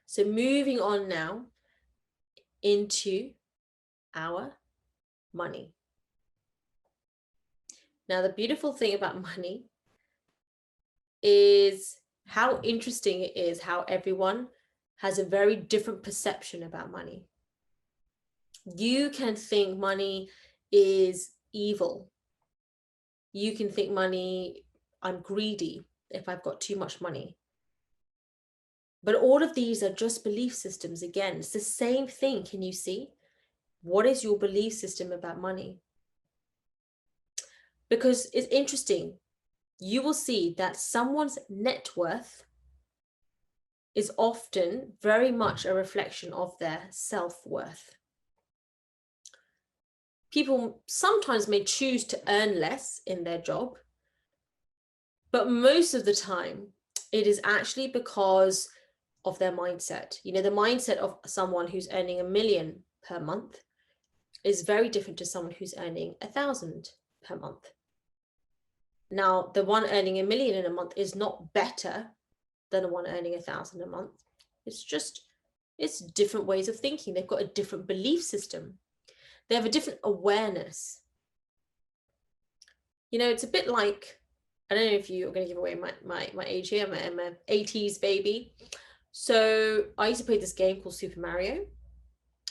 So moving on now into our money. Now, the beautiful thing about money is how interesting it is how everyone has a very different perception about money. You can think money is evil. You can think money, I'm greedy if I've got too much money. But all of these are just belief systems. Again, it's the same thing. Can you see? What is your belief system about money? Because it's interesting. You will see that someone's net worth is often very much a reflection of their self-worth. People sometimes may choose to earn less in their job, but most of the time it is actually because of their mindset. You know, the mindset of someone who's earning $1 million per month is very different to someone who's earning 1,000 per month. Now, the one earning $1 million in a month is not better than the one earning 1,000 a month. It's different ways of thinking. They've got a different belief system. They have a different awareness. You know, it's a bit like, I don't know if you're going to give away my age here. I'm an 80s baby. So I used to play this game called Super Mario,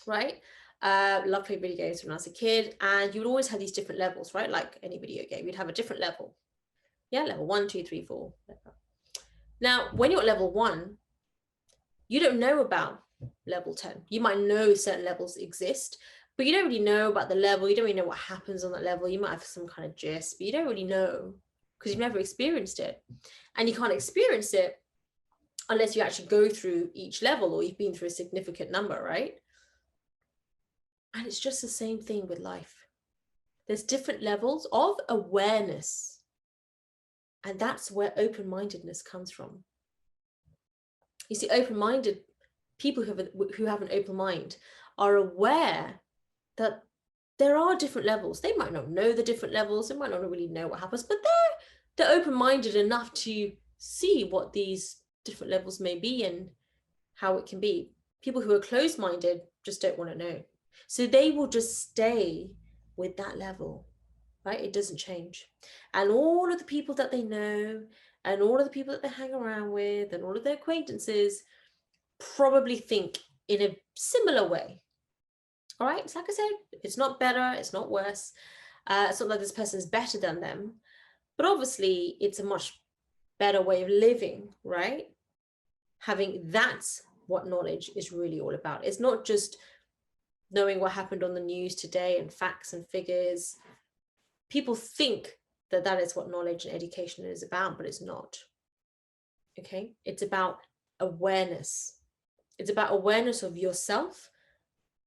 right? Loved playing video games when I was a kid, and you would always have these different levels, right? Like any video game, you'd have a different level. Yeah, level 1, 2, 3, 4. Now, when you're at level 1, you don't know about level 10. You might know certain levels exist, but you don't really know about the level. You don't really know what happens on that level. You might have some kind of gist, but you don't really know because you've never experienced it. And you can't experience it unless you actually go through each level or you've been through a significant number, right? And it's just the same thing with life. There's different levels of awareness. And that's where open-mindedness comes from. You see, open-minded people who have an open mind are aware that there are different levels. They might not know the different levels. They might not really know what happens, but they're open-minded enough to see what these different levels may be and how it can be. People who are closed-minded just don't want to know. So they will just stay with that level, right? It doesn't change. And all of the people that they know and all of the people that they hang around with and all of their acquaintances probably think in a similar way. All right, it's like I said, it's not better, it's not worse. It's not like this person is better than them, but obviously it's a much better way of living, right? That's what knowledge is really all about. It's not just knowing what happened on the news today and facts and figures. People think that that is what knowledge and education is about, but it's not. Okay, it's about awareness. It's about awareness of yourself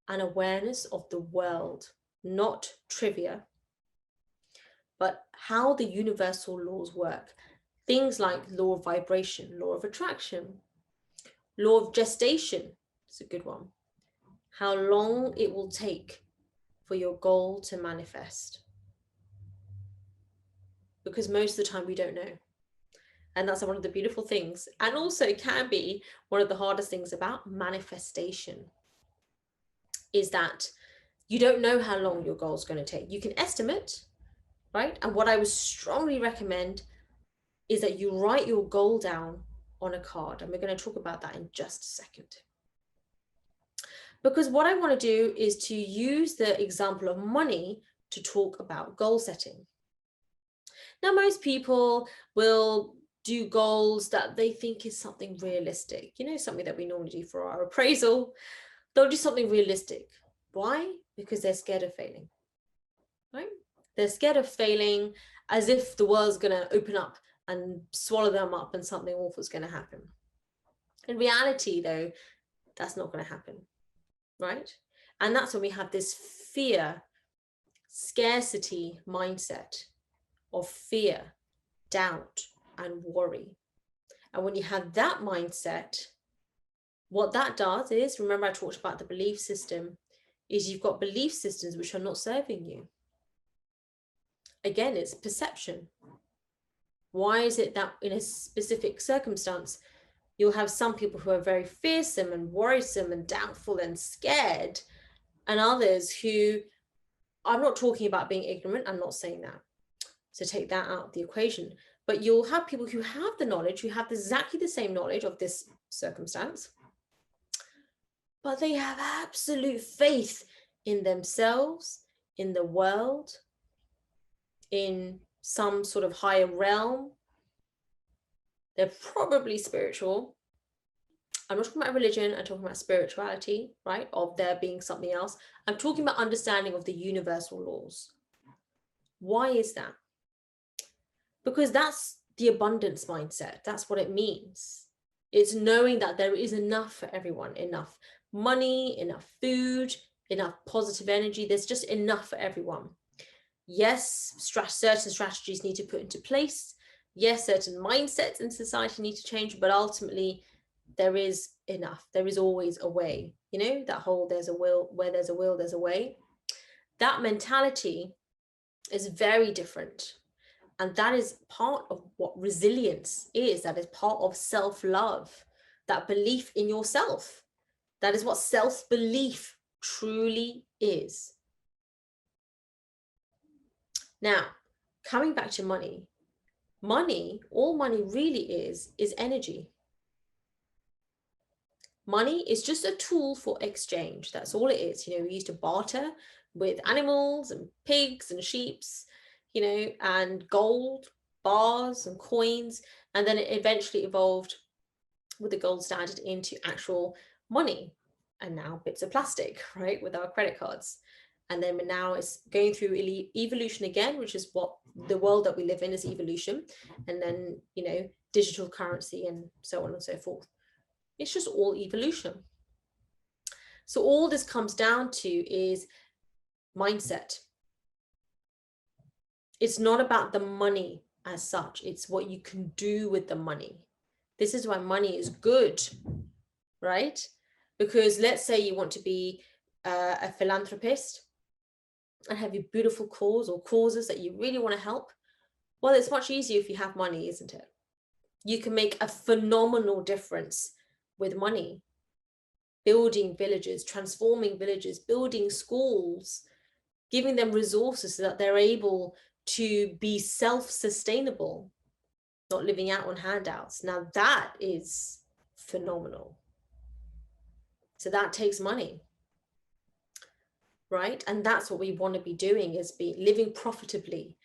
and awareness of the world, not trivia, but how the universal laws work. Things like law of vibration, law of attraction, law of gestation. It's a good one. How long it will take for your goal to manifest. Because most of the time we don't know. And that's one of the beautiful things. And also it can be one of the hardest things about manifestation is that you don't know how long your goal is going to take. You can estimate, right? And what I would strongly recommend is that you write your goal down on a card. And we're going to talk about that in just a second. Because what I want to do is to use the example of money to talk about goal setting. Now, most people will do goals that they think is something realistic, you know, something that we normally do for our appraisal. They'll do something realistic. Why? Because they're scared of failing, right? They're scared of failing as if the world's going to open up and swallow them up and something awful is going to happen. In reality, though, that's not going to happen, right? And that's when we have this fear, scarcity mindset of fear, doubt, and worry. And when you have that mindset, what that does is, remember I talked about the belief system, is you've got belief systems which are not serving you. Again, it's perception. Why is it that in a specific circumstance, You'll have some people who are very fearsome and worrisome and doubtful and scared, and others who, I'm not talking about being ignorant, I'm not saying that, so take that out of the equation, but you'll have people who have the knowledge, who have exactly the same knowledge of this circumstance, but they have absolute faith in themselves, in the world, in some sort of higher realm. They're probably spiritual. I'm not talking about religion, I'm talking about spirituality, right? Of there being something else. I'm talking about understanding of the universal laws. Why is that? Because that's the abundance mindset. That's what it means. It's knowing that there is enough for everyone, enough money, enough food, enough positive energy. There's just enough for everyone. Yes, certain strategies need to put into place. Yes, certain mindsets in society need to change, but ultimately there is enough. There is always a way. You know, that whole there's a will, where there's a will, there's a way. That mentality is very different. And that is part of what resilience is. That is part of self-love, that belief in yourself. That is what self-belief truly is. Now, coming back to money, all money really is energy. Money is just a tool for exchange. That's all it is. You know, we used to barter with animals and pigs and sheeps, you know, and gold bars and coins. And then it eventually evolved with the gold standard into actual money, and now bits of plastic, right, with our credit cards. And then now it's going through evolution again, which is what the world that we live in is evolution. And then, you know, digital currency and so on and so forth. It's just all evolution. So all this comes down to is mindset. It's not about the money as such. It's what you can do with the money. This is why money is good, right? Because let's say you want to be a philanthropist and have your beautiful cause or causes that you really want to help. Well, it's much easier if you have money, isn't it? You can make a phenomenal difference with money. Building villages, transforming villages, building schools, giving them resources so that they're able to be self-sustainable, not living out on handouts. Now that is phenomenal. So that takes money, right? And that's what we want to be doing, is be living profitably,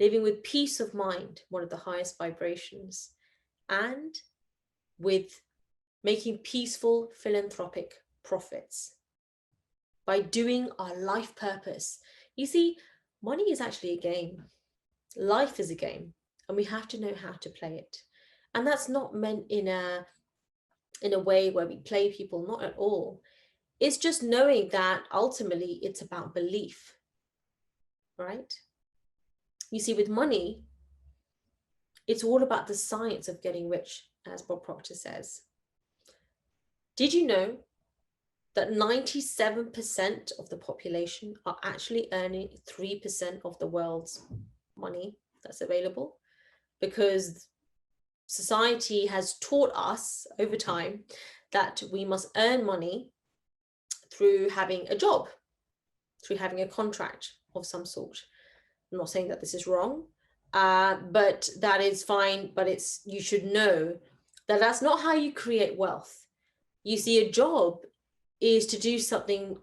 living with peace of mind, one of the highest vibrations, and with making peaceful philanthropic profits by doing our life purpose. You see, money is actually a game. Life is a game, and we have to know how to play it. And that's not meant in a way where we play people, not at all. It's just knowing that ultimately it's about belief, right? You see, with money, it's all about the science of getting rich, as Bob Proctor says. Did you know that 97% of the population are actually earning 3% of the world's money that's available? Because society has taught us over time that we must earn money through having a job, through having a contract of some sort. I'm not saying that this is wrong, but that is fine. But you should know that that's not how you create wealth. You see, a job is to do something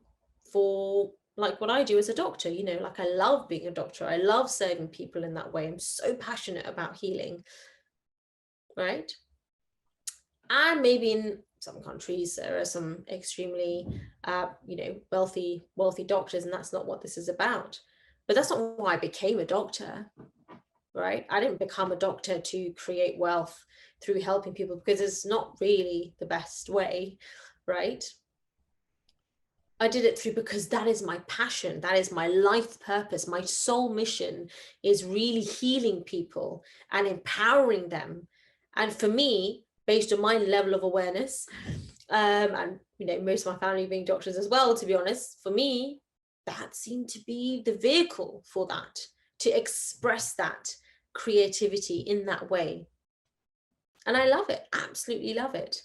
for, like what I do as a doctor, you know, like I love being a doctor. I love serving people in that way. I'm so passionate about healing, right? And maybe in some countries there are some extremely you know, wealthy doctors, and that's not what this is about. But that's not why I became a doctor, right? I didn't become a doctor to create wealth through helping people, because it's not really the best way, right? I did it through, because that is my passion, that is my life purpose. My soul mission is really healing people and empowering them. And for me, based on my level of awareness, and you know, most of my family being doctors as well, to be honest, for me, that seemed to be the vehicle for that, to express that creativity in that way. And I love it, absolutely love it.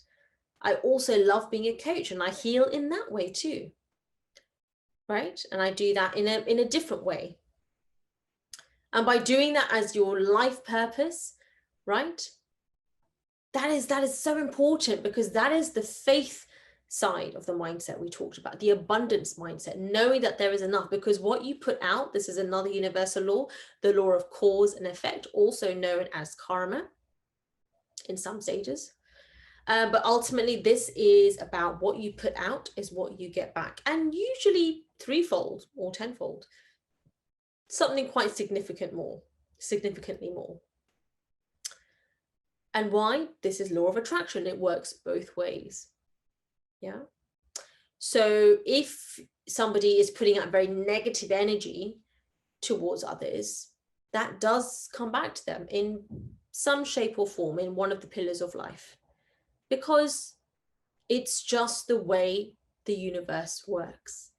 I also love being a coach, and I heal in that way too, right? And I do that in a different way. And by doing that as your life purpose, right? That is so important, because that is the faith side of the mindset we talked about, the abundance mindset, knowing that there is enough. Because what you put out, this is another universal law, the law of cause and effect, also known as karma in some stages. But ultimately, this is about what you put out is what you get back, and usually threefold or tenfold, something quite significantly more. And why? This is law of attraction. It works both ways. Yeah. So if somebody is putting out very negative energy towards others, that does come back to them in some shape or form in one of the pillars of life, because it's just the way the universe works.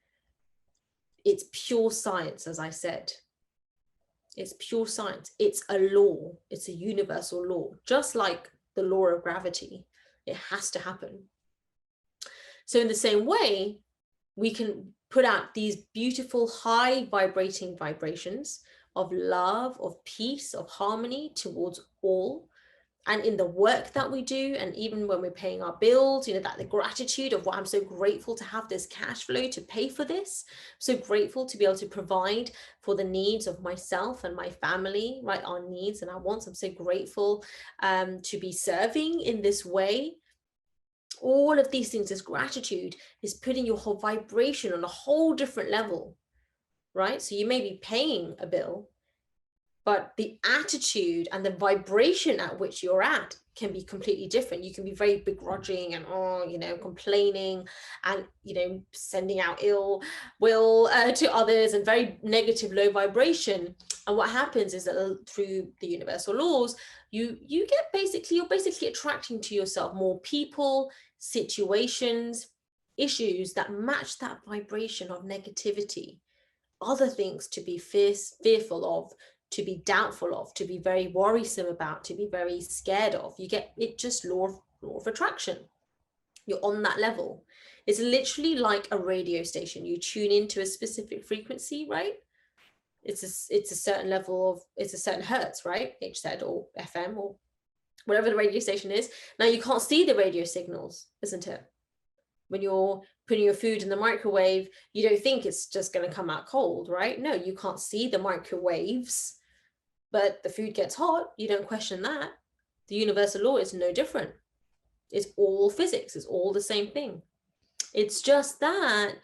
It's pure science, as I said. It's pure science. It's a law. It's a universal law, just like the law of gravity. It has to happen. So in the same way, we can put out these beautiful high vibrating vibrations of love, of peace, of harmony towards all. And in the work that we do, and even when we're paying our bills, that the gratitude of what I'm so grateful to have this cash flow to pay for this, so grateful to be able to provide for the needs of myself and my family, right? Our needs and our wants. I'm so grateful to be serving in this way. All of these things, this gratitude is putting your whole vibration on a whole different level, right? So you may be paying a bill, but the attitude and the vibration at which you're at can be completely different. You can be very begrudging and complaining and sending out ill will to others, and very negative, low vibration. And what happens is that through the universal laws, you're basically attracting to yourself more people, situations, issues that match that vibration of negativity, other things to be fearful of, to be doubtful of, to be very worrisome about, to be very scared of. You get it, just law of attraction. You're on that level. It's literally like a radio station. You tune into a specific frequency, right? It's a certain level of, it's a certain hertz, right? HZ or FM or whatever the radio station is. Now you can't see the radio signals, isn't it? When you're putting your food in the microwave, you don't think it's just going to come out cold, right? No, you can't see the microwaves, but the food gets hot. You don't question that. The universal law is no different. It's all physics. It's all the same thing. It's just that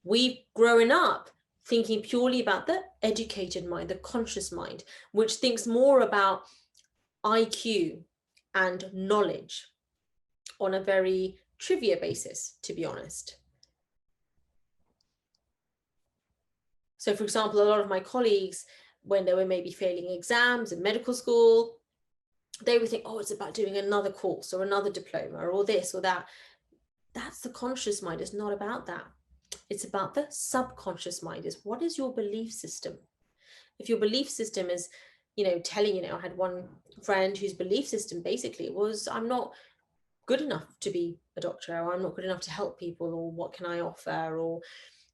we've grown up thinking purely about the educated mind, the conscious mind, which thinks more about IQ and knowledge on a very trivia basis, to be honest. So for example, a lot of my colleagues, when they were maybe failing exams in medical school, they would think, oh, it's about doing another course or another diploma or this or that. That's the conscious mind. It's not about that. It's about the subconscious mind. Is what is your belief system? If your belief system is, telling, I had one friend whose belief system basically was, I'm not good enough to be a doctor, or I'm not good enough to help people, or what can I offer, or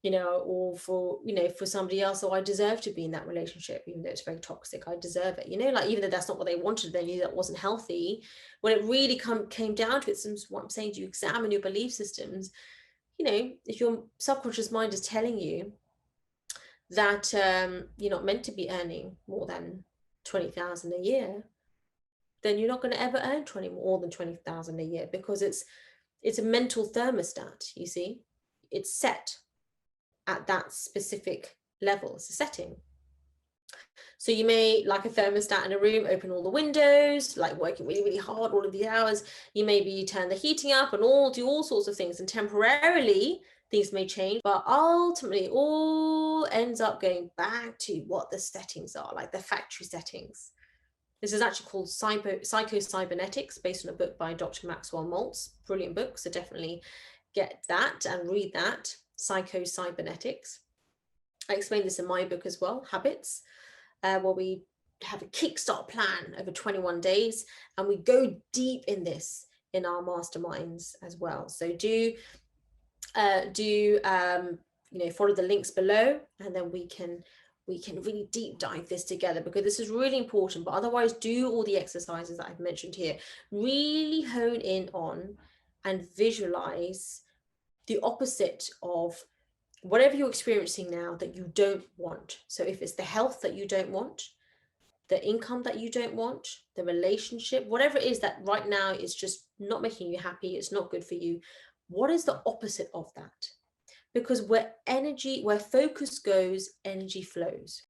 or for somebody else, or I deserve to be in that relationship, even though it's very toxic, I deserve it, like, even though that's not what they wanted, they knew that wasn't healthy. When it really came down to it, what I'm saying, you examine your belief systems. If your subconscious mind is telling you that you're not meant to be earning more than 20,000 a year, then you're not going to ever earn more than 20,000 a year, because it's a mental thermostat. You see, it's set at that specific level. It's a setting. So you may, like a thermostat in a room, open all the windows, like working really, really hard all of the hours. You maybe turn the heating up and do all sorts of things, and temporarily things may change, but ultimately all ends up going back to what the settings are, like the factory settings. This is actually called Psycho-Cybernetics, based on a book by Dr. Maxwell Maltz. Brilliant book, so definitely get that and read that, Psycho-Cybernetics. I explain this in my book as well, Habits, where we have a kickstart plan over 21 days, and we go deep in this in our masterminds as well. So do follow the links below, and then we can really deep dive this together, because this is really important. But otherwise, do all the exercises that I've mentioned here. Really hone in on and visualize the opposite of whatever you're experiencing now that you don't want. So if it's the health that you don't want, the income that you don't want, the relationship, whatever it is that right now is just not making you happy, it's not good for you, what is the opposite of that? Because where focus goes, energy flows.